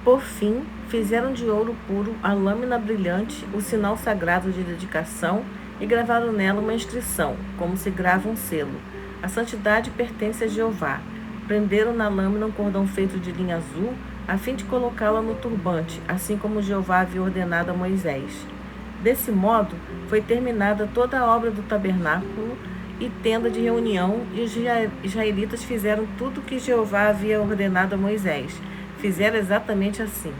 Por fim, fizeram de ouro puro a lâmina brilhante, o sinal sagrado de dedicação, e gravaram nela uma inscrição, como se grava um selo. A santidade pertence a Jeová. Prenderam na lâmina um cordão feito de linha azul, a fim de colocá-la no turbante, assim como Jeová havia ordenado a Moisés. Desse modo, foi terminada toda a obra do tabernáculo e tenda de reunião, e os israelitas fizeram tudo o que Jeová havia ordenado a Moisés. Fizeram exatamente assim.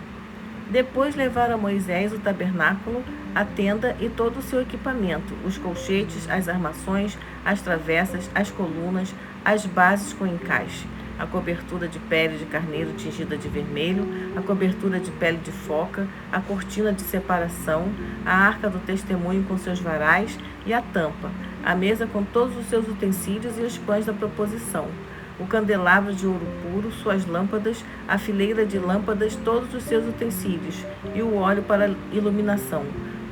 Depois levaram a Moisés o tabernáculo, a tenda e todo o seu equipamento, os colchetes, as armações, as travessas, as colunas, as bases com encaixe, a cobertura de pele de carneiro tingida de vermelho, a cobertura de pele de foca, a cortina de separação, a arca do testemunho com seus varais e a tampa, a mesa com todos os seus utensílios e os pães da proposição, o candelabro de ouro puro, suas lâmpadas, a fileira de lâmpadas, todos os seus utensílios, e o óleo para iluminação,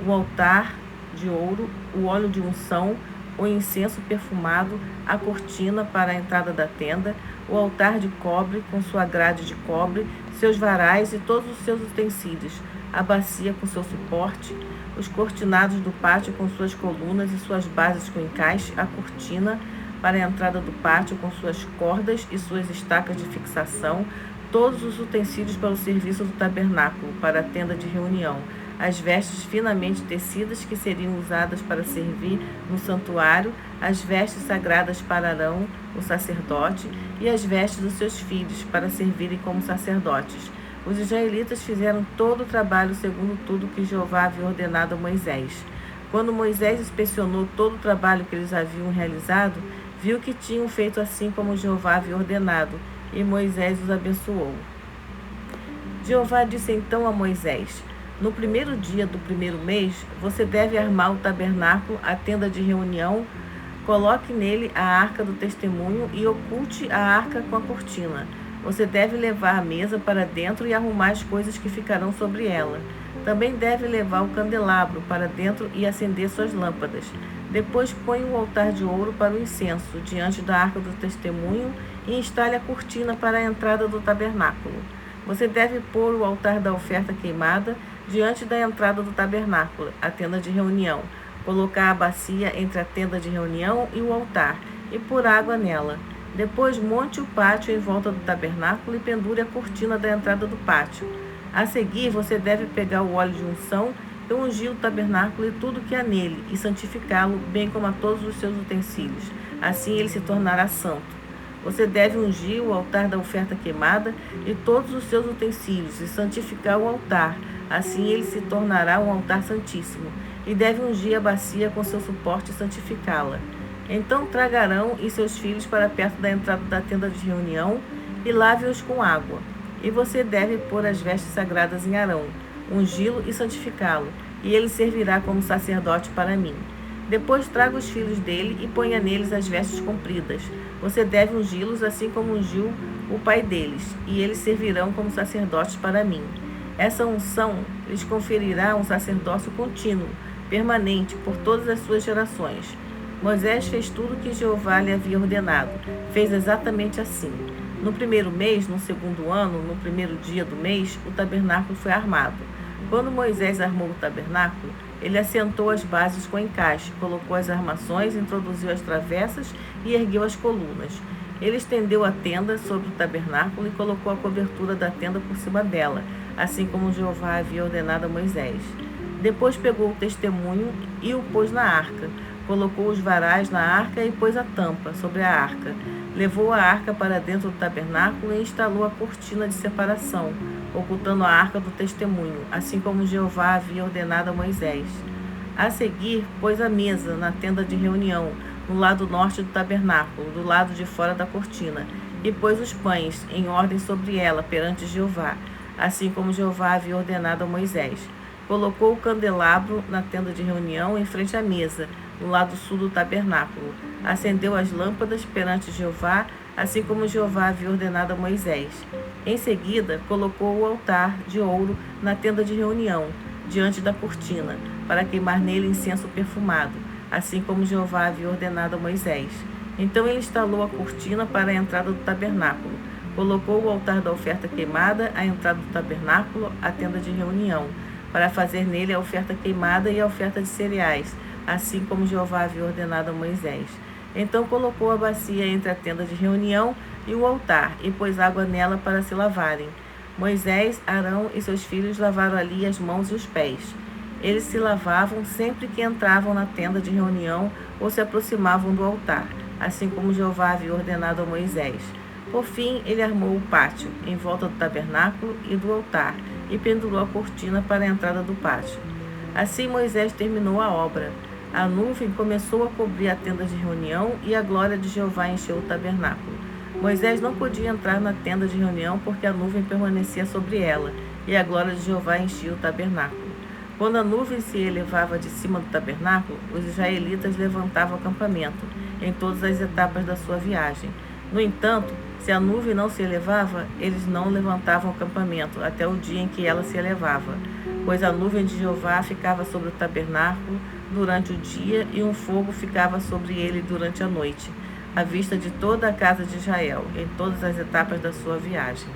o altar de ouro, o óleo de unção, o incenso perfumado, a cortina para a entrada da tenda, o altar de cobre com sua grade de cobre, seus varais e todos os seus utensílios, a bacia com seu suporte, os cortinados do pátio com suas colunas e suas bases com encaixe, a cortina para a entrada do pátio com suas cordas e suas estacas de fixação, todos os utensílios para o serviço do tabernáculo, para a tenda de reunião, as vestes finamente tecidas que seriam usadas para servir no santuário, as vestes sagradas para Arão, o sacerdote, e as vestes dos seus filhos para servirem como sacerdotes. Os israelitas fizeram todo o trabalho segundo tudo que Jeová havia ordenado a Moisés. Quando Moisés inspecionou todo o trabalho que eles haviam realizado, viu que tinham feito assim como Jeová havia ordenado, e Moisés os abençoou. Jeová disse então a Moisés: no primeiro dia do primeiro mês, você deve armar o tabernáculo, a tenda de reunião, coloque nele a arca do testemunho e oculte a arca com a cortina. Você deve levar a mesa para dentro e arrumar as coisas que ficarão sobre ela. Também deve levar o candelabro para dentro e acender suas lâmpadas. Depois põe o altar de ouro para o incenso, diante da arca do testemunho, e instale a cortina para a entrada do tabernáculo. Você deve pôr o altar da oferta queimada diante da entrada do tabernáculo, a tenda de reunião. Colocar a bacia entre a tenda de reunião e o altar, e pôr água nela. Depois monte o pátio em volta do tabernáculo e pendure a cortina da entrada do pátio. A seguir, você deve pegar o óleo de unção e ungir o tabernáculo e tudo que há nele, e santificá-lo, bem como a todos os seus utensílios. Assim ele se tornará santo. Você deve ungir o altar da oferta queimada e todos os seus utensílios, e santificar o altar. Assim ele se tornará um altar santíssimo. E deve ungir a bacia com seu suporte e santificá-la. Então traga Arão e seus filhos para perto da entrada da tenda de reunião e lave-os com água. E você deve pôr as vestes sagradas em Arão, ungí-lo e santificá-lo, e ele servirá como sacerdote para mim. Depois traga os filhos dele e ponha neles as vestes compridas. Você deve ungí-los assim como ungiu o pai deles, e eles servirão como sacerdotes para mim. Essa unção lhes conferirá um sacerdócio contínuo, permanente, por todas as suas gerações. Moisés fez tudo o que Jeová lhe havia ordenado. Fez exatamente assim. No primeiro mês, no segundo ano, no primeiro dia do mês, o tabernáculo foi armado. Quando Moisés armou o tabernáculo, ele assentou as bases com encaixe, colocou as armações, introduziu as travessas e ergueu as colunas. Ele estendeu a tenda sobre o tabernáculo e colocou a cobertura da tenda por cima dela, assim como Jeová havia ordenado a Moisés. Depois pegou o testemunho e o pôs na arca. Colocou os varais na arca e pôs a tampa sobre a arca. Levou a arca para dentro do tabernáculo e instalou a cortina de separação, ocultando a arca do testemunho, assim como Jeová havia ordenado a Moisés. A seguir, pôs a mesa na tenda de reunião, no lado norte do tabernáculo, do lado de fora da cortina, e pôs os pães em ordem sobre ela perante Jeová, assim como Jeová havia ordenado a Moisés. Colocou o candelabro na tenda de reunião em frente à mesa, no lado sul do tabernáculo. Acendeu as lâmpadas perante Jeová, assim como Jeová havia ordenado a Moisés. Em seguida, colocou o altar de ouro na tenda de reunião, diante da cortina, para queimar nele incenso perfumado, assim como Jeová havia ordenado a Moisés. Então ele instalou a cortina para a entrada do tabernáculo, Colocou o altar da oferta queimada, a entrada do tabernáculo, a tenda de reunião, para fazer nele a oferta queimada e a oferta de cereais, assim como Jeová havia ordenado a Moisés. Então colocou a bacia entre a tenda de reunião e o altar, e pôs água nela para se lavarem. Moisés, Arão e seus filhos lavaram ali as mãos e os pés. Eles se lavavam sempre que entravam na tenda de reunião ou se aproximavam do altar, assim como Jeová havia ordenado a Moisés. Por fim, ele armou o pátio, em volta do tabernáculo e do altar, e pendurou a cortina para a entrada do pátio. Assim Moisés terminou a obra. A nuvem começou a cobrir a tenda de reunião e a glória de Jeová encheu o tabernáculo. Moisés não podia entrar na tenda de reunião porque a nuvem permanecia sobre ela, e a glória de Jeová enchia o tabernáculo. Quando a nuvem se elevava de cima do tabernáculo, os israelitas levantavam o acampamento, em todas as etapas da sua viagem. No entanto, se a nuvem não se elevava, eles não levantavam o acampamento até o dia em que ela se elevava, pois a nuvem de Jeová ficava sobre o tabernáculo durante o dia e um fogo ficava sobre ele durante a noite, à vista de toda a casa de Israel, em todas as etapas da sua viagem.